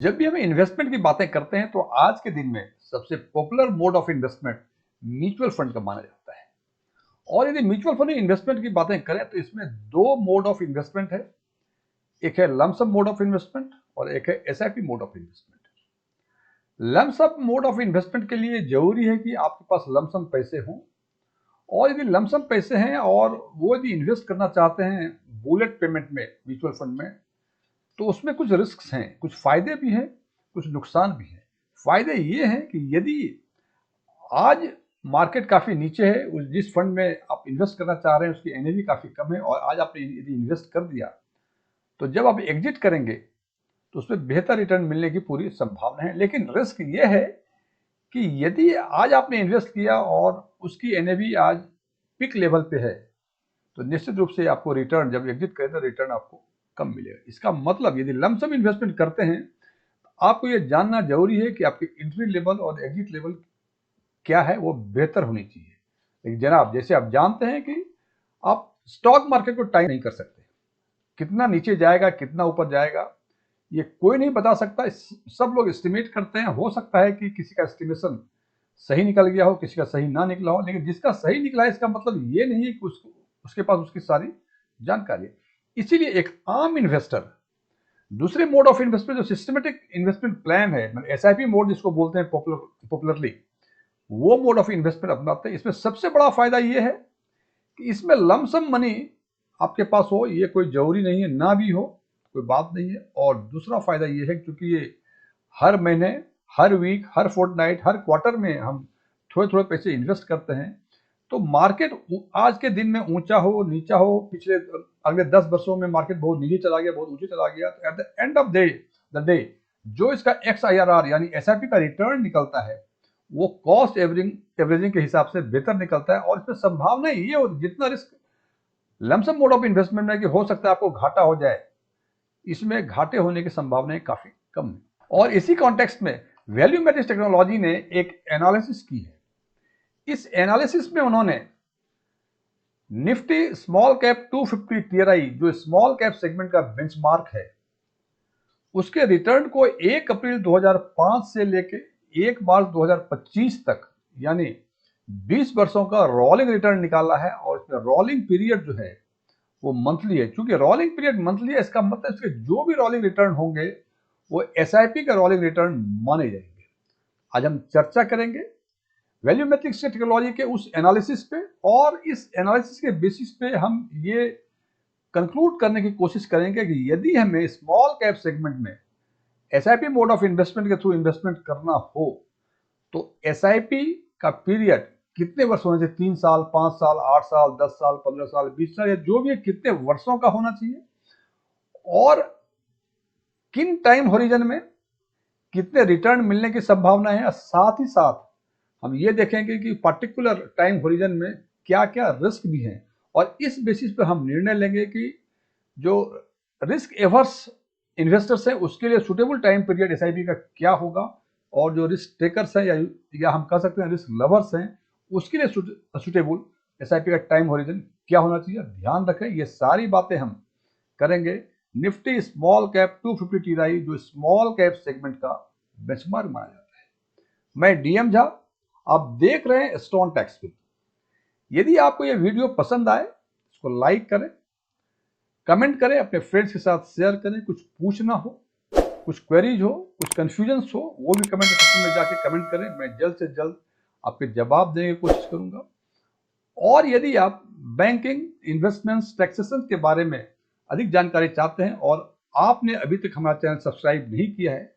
जब भी हम इन्वेस्टमेंट की बातें करते हैं तो आज के दिन में सबसे popular mode of investment mutual fund का माना जाता है। और यदि म्यूचुअल फंड इन्वेस्टमेंट की बातें करें तो इसमें दो मोड ऑफ इन्वेस्टमेंट है। एक है लमसम मोड ऑफ इन्वेस्टमेंट और एक है SIP mode of investment. Lump sum mode of investment के लिए जरूरी है कि आपके पास लमसम पैसे हों। और यदि लमसम पैसे हैं और वो यदि इन्वेस्ट करना चाहते हैं बुलेट पेमेंट में म्यूचुअल फंड में, तो उसमें कुछ रिस्क हैं, कुछ फायदे भी हैं, कुछ नुकसान भी हैं। फायदे ये हैं कि यदि आज मार्केट काफी नीचे है, जिस फंड में आप इन्वेस्ट करना चाह रहे हैं उसकी एनएवी काफी कम है और आज आपने यदि इन्वेस्ट कर दिया तो जब आप एग्जिट करेंगे तो उसमें बेहतर रिटर्न मिलने की पूरी संभावना है। लेकिन रिस्क ये है कि यदि आज आपने इन्वेस्ट किया और उसकी एनएवी आज पिक लेवल पे है तो निश्चित रूप से आपको रिटर्न जब एग्जिट करें तो रिटर्न आपको कम मिलेगा। इसका मतलब यदि लमसम इन्वेस्टमेंट करते हैं तो आपको ये जानना जरूरी है कि आपकी एंट्री लेवल और एग्जिट लेवल क्या है, वो बेहतर होनी चाहिए। लेकिन जनाब, जैसे आप जानते हैं कि आप स्टॉक मार्केट को टाइम नहीं कर सकते, कितना नीचे जाएगा कितना ऊपर जाएगा ये कोई नहीं बता सकता। सब लोग एस्टिमेट करते हैं। हो सकता है कि किसी का एस्टिमेशन सही निकल गया हो, किसी का सही ना निकला हो, लेकिन जिसका सही निकला है इसका मतलब ये नहीं है कि उसके पास उसकी सारी जानकारी है। इसीलिए एक आम इन्वेस्टर दूसरे मोड ऑफ इन्वेस्टमेंट जो सिस्टमेटिक इन्वेस्टमेंट प्लान है, मतलब एसआईपी मोड जिसको बोलते हैं पॉपुलरली, वो मोड ऑफ इन्वेस्टमेंट अपनाते हैं। इसमें सबसे बड़ा फायदा ये है कि इसमें लमसम मनी आपके पास हो, ये कोई जरूरी नहीं है, ना भी हो कोई बात नहीं है। और दूसरा फायदा ये है क्योंकि ये हर महीने, हर वीक, हर फोर्टनाइट, हर क्वार्टर में हम थोड़े थोड़े पैसे इन्वेस्ट करते हैं। तो मार्केट आज के दिन में ऊंचा हो नीचा हो, पिछले अगले 10 वर्षों में मार्केट बहुत नीचे चला गया, बहुत ऊंचे चला गया, तो at the end of the day जो इसका XIRR यानी एसआईपी का रिटर्न निकलता है वो कॉस्ट एवरेजिंग के हिसाब से बेहतर निकलता है। और इसमें संभावना ये हो, जितना risk lump sum mode of investment में कि हो सकता है आपको घाटा हो जाए, इसमें घाटे होने की संभावनाएं काफी कम है। और इसी कॉन्टेक्स्ट में वैल्यू मैट्रिक्स टेक्नोलॉजी ने एक एनालिसिस की है। इस एनालिसिस में उन्होंने निफ्टी स्मॉल कैप 250 टीआरआई जो स्मॉल कैप सेगमेंट का बेंचमार्क है, उसके रिटर्न को 1 अप्रैल 2005 से लेके 1 मार्च 2025 तक यानी 20 वर्षों का रोलिंग रिटर्न निकाला है। और इसमें रोलिंग पीरियड जो है वो मंथली है। चूंकि रोलिंग पीरियड मंथली है, इसका मतलब इसके जो भी रोलिंग रिटर्न होंगे वो एसआईपी का रोलिंग रिटर्न माने जाएंगे। आज हम चर्चा करेंगे वैल्यू मैट्रिक्स टेक्नोलॉजी के उस एनालिसिस पे, और इस एनालिसिस के बेसिस पे हम ये कंक्लूड करने की कोशिश करेंगे कि यदि हमें स्मॉल कैप सेगमेंट में एसआईपी मोड ऑफ इन्वेस्टमेंट के थ्रू इन्वेस्टमेंट करना हो तो एसआईपी का पीरियड कितने वर्ष होना चाहिए? 3 साल, 5 साल, 8 साल, 10 साल, 15 साल, 20 साल, या जो भी है, कितने वर्षों का होना चाहिए और किन टाइम होरिजन में कितने रिटर्न मिलने की संभावना है। साथ ही साथ हम ये देखेंगे कि पर्टिकुलर टाइम होरिजन में क्या क्या रिस्क भी हैं, और इस बेसिस पर हम निर्णय लेंगे कि जो रिस्क एवर्स इन्वेस्टर्स हैं उसके लिए सुटेबल टाइम पीरियड एसआईपी का क्या होगा, और जो रिस्क टेकर्स हैं या हम कह सकते हैं रिस्क लवर्स हैं उसके लिए सुटेबल एसआईपी का टाइम होरिजन क्या होना चाहिए। ध्यान रखें, ये सारी बातें हम करेंगे निफ्टी स्मॉल कैप 250 टीआरआई जो स्मॉल कैप सेगमेंट का बेंचमार्क माना जाता है। मैं डीएम झा, आप देख रहे हैं स्टोन टैक्स पे। यदि आपको यह वीडियो पसंद आए इसको लाइक करें, कमेंट करें, अपने फ्रेंड्स के साथ शेयर करें। कुछ पूछना हो, कुछ क्वेरीज हो, कुछ कंफ्यूजन्स हो, वो भी कमेंट सेक्शन में जाके कमेंट करें। मैं जल्द से जल्द आपके जवाब देने की कोशिश करूंगा। और यदि आप बैंकिंग, इन्वेस्टमेंट्स, टैक्सेशन के बारे में अधिक जानकारी चाहते हैं और आपने अभी तक हमारा चैनल सब्सक्राइब नहीं किया है,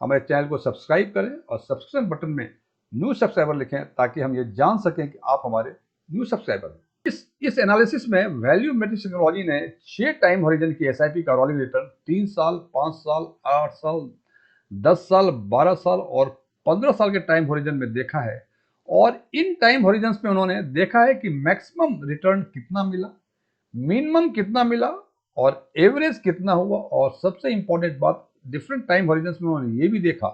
हमारे चैनल को सब्सक्राइब करें और सब्सक्रिप्शन बटन में न्यू सब्सक्राइबर लिखें ताकि हम ये जान सकें कि आप हमारे न्यू सब्सक्राइबर हैं। इस एनालिसिस में वैल्यू मैट्रिक्स टेक्नोलॉजी ने 6 टाइम होरिजन की एसआईपी का रोलिंग रिटर्न 3 साल, 5 साल, 8 साल, 10 साल, 12 साल और 15 साल के टाइम होरिजन में देखा है। और इन टाइम होरिजन में उन्होंने देखा है कि मैक्सिमम रिटर्न कितना मिला, मिनिमम कितना मिला और एवरेज कितना हुआ। और सबसे इंपॉर्टेंट बात, डिफरेंट टाइम होरिजन में उन्होंने ये भी देखा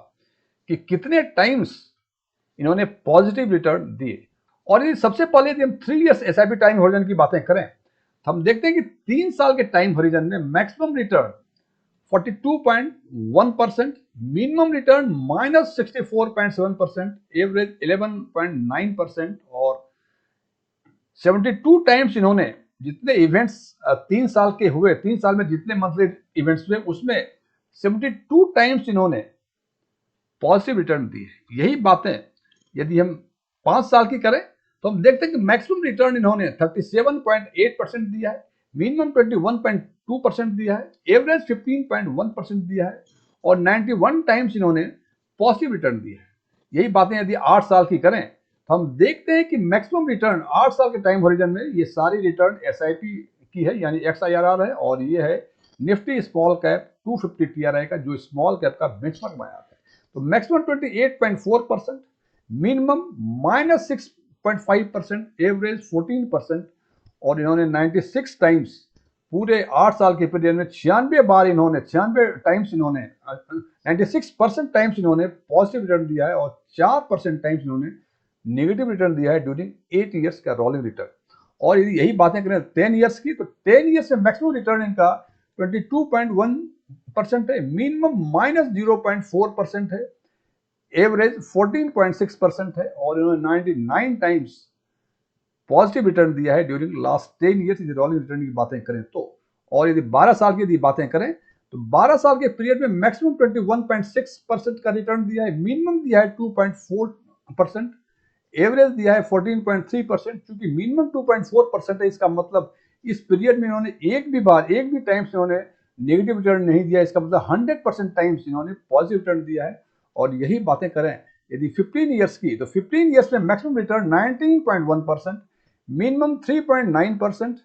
कि कितने टाइम्स इन्होंने पॉजिटिव रिटर्न दिए। और यदि सबसे पहले यदि हम 3 इयर्स एसआईपी टाइम होरिजन की बातें करें तो हम देखते हैं कि 3 साल के टाइम होरिजन में maximum return 42.1%, minimum return -64.7%, average 11.9%, और 72 टाइम्स इन्होंने जितने इवेंट्स 3 साल के हुए, 3 साल में जितने मंथली इवेंट्स हुए उसमें 72 टाइम्स इन्होंने पॉजिटिव रिटर्न दी है। यही बातें यदि हम 5 साल की करें तो हम देखते हैं कि मैक्सिमम रिटर्न इन्होंने 37.8% दिया है, मिनिमम 21.2% दिया है, एवरेज 15.1% दिया है, और 91 टाइम्स इन्होंने पॉजिटिव रिटर्न दिया है। यही बातें यदि 8 साल की करें तो हम देखते हैं कि मैक्सिमम रिटर्न 8 साल के टाइम होरिजन में ये सारी रिटर्न एसआईपी की है, यानी XIRR है, और ये है निफ्टी स्मॉल कैप 250 TRI का, जो स्मॉल कैप का बेंचमार्क बनाया है। तो मैक्सिमम 28.4%, मिनिमम -6.5%, एवरेज 14%, और इन्होंने 96 टाइम्स पूरे 8 साल के पीरियड में 96 बार इन्होंने 96 टाइम्स इन्होंने 96% टाइम्स इन्होंने पॉजिटिव रिटर्न दिया है, और 4% टाइम्स इन्होंने नेगेटिव रिटर्न दिया है ड्यूरिंग 8 ईयर्स का रोलिंग रिटर्न। और यदि यही बातें करें 10 ईयर्स की, तो 10 ईयर्स में मैक्सिमम रिटर्न इनका 22.1% है, मिनिमम -0.4% है, एवरेज 14.6% है, और इन्होंने 99 टाइम्स पॉजिटिव रिटर्न दिया है ड्यूरिंग लास्ट 10 ईयर्स यदि रोलिंग रिटर्न की बातें करें तो। और यदि 12 साल की यदि बातें करें तो 12 साल के पीरियड में मैक्सिमम 21.6% का रिटर्न दिया है, मिनिमम दिया है 2.4%, एवरेज दिया है 14.3%। चूंकि मिनिमम 2.4% है, इसका मतलब इस पीरियड में इन्होंने एक भी टाइम्स इन्होंने नेगेटिव रिटर्न नहीं दिया, इसका मतलब 100% टाइम्स इन्होंने पॉजिटिव रिटर्न दिया है। और यही बातें करें यदि 15 ईयर्स की, तो 15 ईयर्स में मैक्सिमम रिटर्न 19.1%, मिनिमम 3.9%,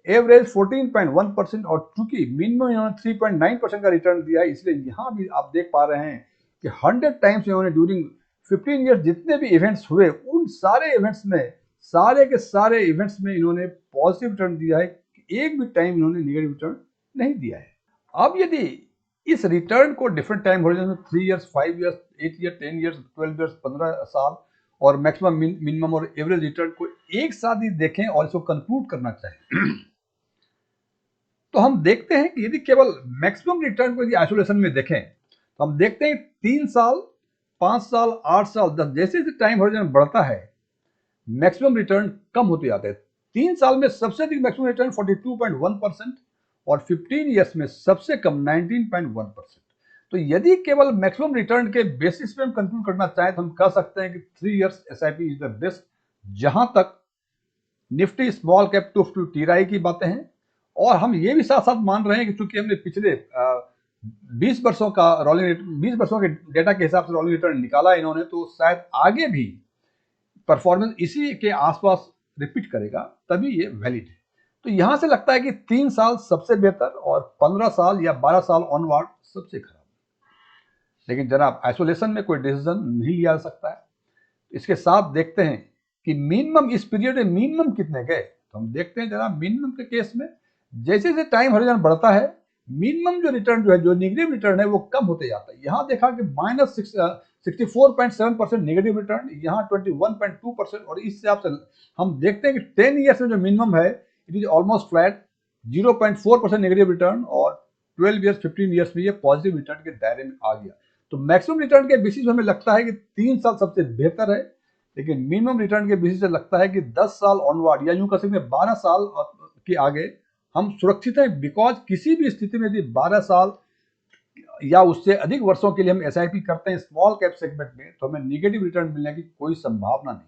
एवरेज 14.1%, और चूंकि मिनिमम इन्होंने 3.9% का रिटर्न दिया है, इसलिए यहां भी आप देख पा रहे हैं कि 100 टाइम्स इन्होंने ड्यूरिंग 15 ईयर्स जितने भी इवेंट्स हुए उन सारे इवेंट्स में, सारे के सारे इवेंट्स में इन्होंने पॉजिटिव रिटर्न दिया है, एक भी टाइम इन्होंने नेगेटिव रिटर्न नहीं दिया है। अब यदि इस रिटर्न को डिफरेंट टाइम होरिजन में 3 years, 5 years, 8 year, 10 years, 12 years, 15 साल, और मैक्सिमम, मिनिमम और एवरेज रिटर्न को एक साथ ही देखें और इसको कंक्लूड करना चाहें तो हम देखते हैं कि यदि केवल मैक्सिमम रिटर्न को यदि आइसोलेशन में देखें तो हम देखते हैं 3 साल, 5 साल, 8 साल, 10, जैसे जैसे टाइम होरिजन बढ़ता है मैक्सिमम रिटर्न कम होते जाते हैं। 3 साल में सबसे अधिक मैक्सिमम रिटर्न 42.1%, और 15 ईयर्स में सबसे कम 19.1%। तो यदि केवल मैक्सिमम रिटर्न के बेसिस पे हम कंक्लूड करना चाहें तो हम कह सकते हैं कि 3 years SIP is the best, जहां तक निफ्टी स्मॉल कैप 250 TRI की बातें हैं। और हम ये भी साथ साथ मान रहे हैं कि चूंकि हमने पिछले 20 वर्षों का रोलिंग 20 वर्षों के डेटा के हिसाब से रोलिंग रिटर्न निकाला इन्होंने, तो शायद आगे भी परफॉर्मेंस इसी के आसपास रिपीट करेगा, तभी ये वैलिड है। तो यहां से लगता है कि 3 साल सबसे बेहतर और 15 साल या 12 साल ऑनवर्ड सबसे खराब। लेकिन जनाब आइसोलेशन में कोई डिसीजन नहीं लिया जा सकता है। इसके साथ देखते हैं कि मिनिमम इस पीरियड में मिनिमम कितने गए, तो हम देखते हैं जनाब मिनिमम के केस में जैसे जैसे टाइम हॉरिजन बढ़ता है मिनिमम जो रिटर्न जो है, जो नेगेटिव रिटर्न है वो कम होते जाता है। यहाँ देखा कि -64.7% नेगेटिव रिटर्न, यहाँ 21.2%, और इस हिसाब से हम देखते हैं कि 10 ईयर्स में जो मिनिमम है it is almost flat 0.4% negative return, और 12 ईयर्स 15 ईयर्स में ये पॉजिटिव रिटर्न के दायरे में आ गया। तो मैक्सिमम रिटर्न के बेसिस हमें लगता है कि 3 साल सबसे बेहतर है, लेकिन मिनिमम रिटर्न के बेसिस से लगता है कि 10 साल ऑनवर्ड या यूं कह सकते हैं 12 साल के आगे हम सुरक्षित हैं। बिकॉज किसी भी स्थिति में यदि 12 साल या उससे अधिक वर्षों के लिए हम एसआईपी करते हैं स्मॉल कैप सेगमेंट में, तो हमें नेगेटिव रिटर्न मिलने की कोई संभावना नहीं है।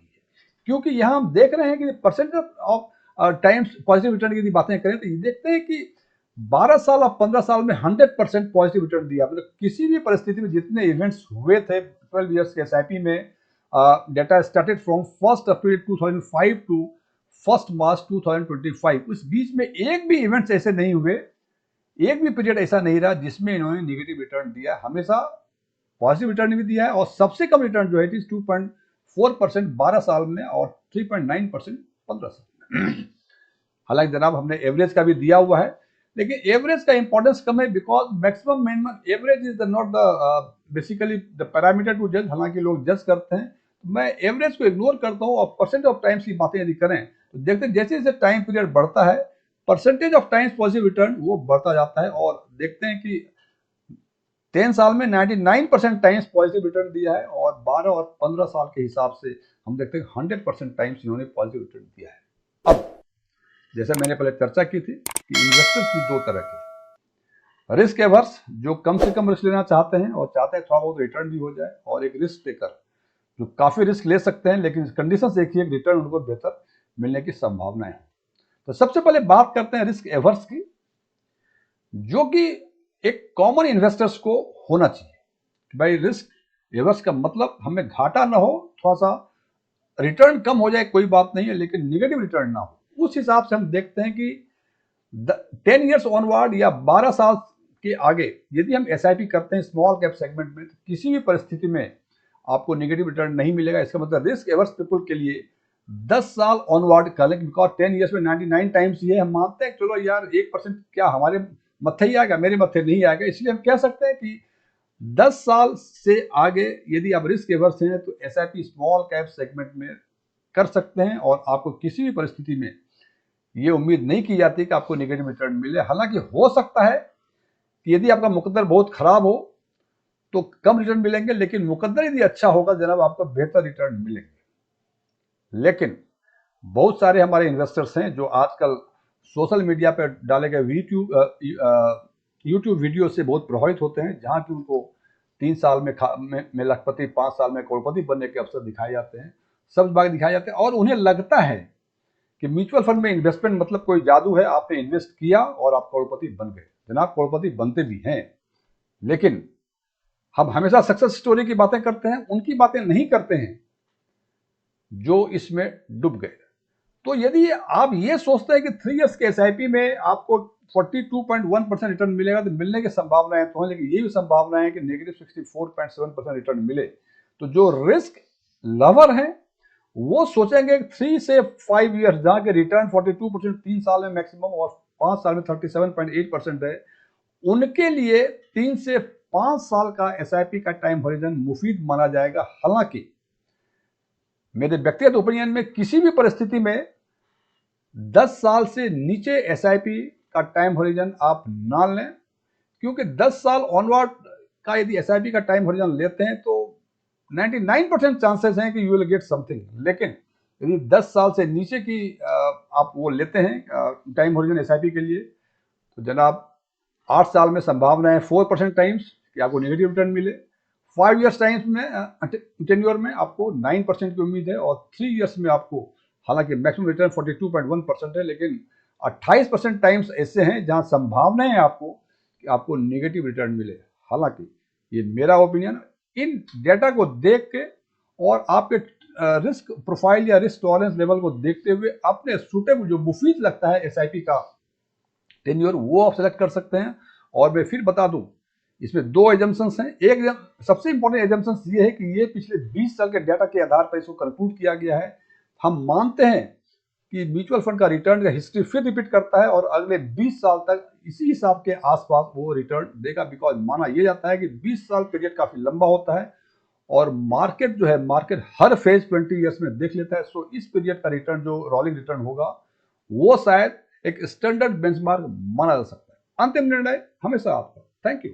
क्योंकि यहाँ हम देख रहे हैं कि percentage of times positive return की यदि बातें करें तो ये देखते हैं कि 12 साल और 15 साल में 100% पॉजिटिव रिटर्न दिया। मतलब किसी भी परिस्थिति में जितने इवेंट्स हुए थे 12 ईयर्स के एसआईपी में, data started from 1 April 2005 to 1 March 2025, उस बीच में एक भी इवेंट्स ऐसे नहीं हुए, एक भी पीरियड ऐसा नहीं रहा जिसमें इन्होंने नेगेटिव रिटर्न दिया। हमेशा पॉजिटिव रिटर्न भी दिया है, और सबसे कम रिटर्न जो है 2.4% 12 साल में, और 3.9% 15 साल में। हालांकि जनाब हमने एवरेज का भी दिया हुआ है, लेकिन एवरेज का इंपॉर्टेंस कम है, because maximum minimum average is not the basically the parameter to जज। हालांकि लोग जज करते हैं, तो मैं एवरेज को इग्नोर करता हूं। और परसेंटेज ऑफ टाइम्स की बातें यदि करें तो देखते हैं जैसे जैसे टाइम पीरियड बढ़ता है percentage of times positive return वो बढ़ता जाता है। और देखते हैं कि 10 साल में 99% टाइम्स पॉजिटिव रिटर्न दिया है और 12 और 15 साल के हिसाब से हम देखते हैं 100% टाइम्स इन्होंने पॉजिटिव रिटर्न दिया है। अब जैसे मैंने पहले चर्चा की थी कि इन्वेस्टर्स भी दो तरह के, रिस्क एवर्स जो कम से कम रिस्क लेना चाहते हैं और चाहते हैं थोड़ा बहुत रिटर्न भी हो जाए, और एक रिस्क टेकर जो काफी रिस्क ले सकते हैं लेकिन कंडीशन एक ही है, रिटर्न उनको बेहतर मिलने की संभावना है। तो सबसे पहले बात करते हैं रिस्क एवर्स की, जो कि एक कॉमन इन्वेस्टर्स को होना चाहिए। भाई रिस्क एवर्स का मतलब हमें घाटा ना हो, थोड़ा सा रिटर्न कम हो जाए कोई बात नहीं है, लेकिन निगेटिव रिटर्न ना हो। उस हिसाब से हम देखते हैं कि 10 ईयर्स ऑनवर्ड या 12 साल के आगे यदि हम एसआईपी करते हैं स्मॉल कैप सेगमेंट में, तो किसी भी परिस्थिति में आपको नेगेटिव रिटर्न नहीं मिलेगा। इसका मतलब रिस्क एवर्स पीपल के लिए 10 साल ऑनवर्ड कर लें, बिकॉज 10 ईयर्स में 99 टाइम्स ये हम मानते हैं चलो यार 1% क्या हमारे मत्थे ही आएगा, मेरे मत्थे नहीं आएगा। इसलिए हम कह सकते हैं कि 10 साल से आगे यदि आप रिस्क एवर्स हैं तो एसआईपी स्मॉल कैप सेगमेंट में कर सकते हैं और आपको किसी भी परिस्थिति में ये उम्मीद नहीं की जाती कि आपको नेगेटिव रिटर्न मिले। हालांकि हो सकता है कि यदि आपका मुकद्दर बहुत खराब हो तो कम रिटर्न मिलेंगे, लेकिन मुकद्दर यदि अच्छा होगा जनाब आपको बेहतर रिटर्न मिलेंगे। लेकिन बहुत सारे हमारे इन्वेस्टर्स हैं जो आजकल सोशल मीडिया पर डाले गए यूट्यूब वीडियो से बहुत प्रभावित होते हैं, जहां कि उनको 3 साल में लखपति, 5 साल में करोड़पति बनने के अवसर दिखाए जाते हैं, सब बाग दिखाए जाते हैं, और उन्हें लगता है कि म्यूचुअल फंड में इन्वेस्टमेंट मतलब कोई जादू है, आपने इन्वेस्ट किया और आप करोड़पति बन गए। जनाब करोड़पति बनते भी हैं, लेकिन हम हमेशा सक्सेस स्टोरी की बातें करते हैं, उनकी बातें नहीं करते हैं जो इसमें डूब गए। तो यदि आप ये सोचते हैं कि 3 इयर्स के एसआईपी में आपको 42.1% रिटर्न मिलेगा, तो मिलने की संभावनाएं तो हैं, लेकिन ये भी संभावना है कि नेगेटिव 64.7% रिटर्न मिले। तो जो रिस्क लवर हैं वो सोचेंगे 3 से 5 ईयर्स जहां के रिटर्न 42% 3 साल में मैक्सिमम और 5 साल में 37.8% है, उनके लिए 3 से 5 साल का एसआईपी का टाइम हॉरिजन मुफीद माना जाएगा। हालांकि मेरे व्यक्तिगत ओपिनियन में किसी भी परिस्थिति में 10 साल से नीचे एसआईपी का टाइम हॉरिजन आप ना लें, क्योंकि 10 साल ऑनवर्ड का यदि एसआईपी का टाइम हॉरिजन लेते हैं तो 99% चांसेस हैं कि यू विल गेट समथिंग। लेकिन यदि 10 साल से नीचे की आप वो लेते हैं टाइम हॉरिजन एसआईपी के लिए, तो जनाब 8 साल में संभावना है 4% टाइम्स कि आपको नेगेटिव रिटर्न मिले, 5 ईयर्स टाइम्स में टेन्योर में आपको 9% की उम्मीद है, और 3 ईयर्स में आपको, हालांकि मैक्सिमम रिटर्न 42.1% है, लेकिन 28% टाइम्स ऐसे हैं जहां संभावना है आपको कि आपको नेगेटिव रिटर्न मिले। हालांकि ये मेरा ओपिनियन, इन डेटा को देख के और आपके रिस्क प्रोफाइल या रिस्क टॉलरेंस लेवल को देखते हुए अपने सुटेबल जो मुफीद लगता है एसआईपी का टेन्योर वो आप सेलेक्ट कर सकते हैं। और मैं फिर बता दूं, इसमें 2 एजम्पशंस हैं। एक सबसे इंपॉर्टेंट एजम्पशंस ये है कि ये पिछले 20 साल के डाटा के आधार पर इसको कंक्लूड किया गया है। हम मानते हैं कि म्यूचुअल फंड का रिटर्न का हिस्ट्री फिर रिपीट करता है और अगले 20 साल तक इसी हिसाब के आसपास वो रिटर्न देगा, बिकॉज माना यह जाता है कि 20 साल पीरियड काफी लंबा होता है और मार्केट जो है, मार्केट हर फेज 20 ईयर्स में देख लेता है। सो इस पीरियड का रिटर्न जो रोलिंग रिटर्न होगा वो शायद एक स्टैंडर्ड बेंचमार्क माना जा सकता है। अंतिम निर्णय हमेशा आपका। Thank you.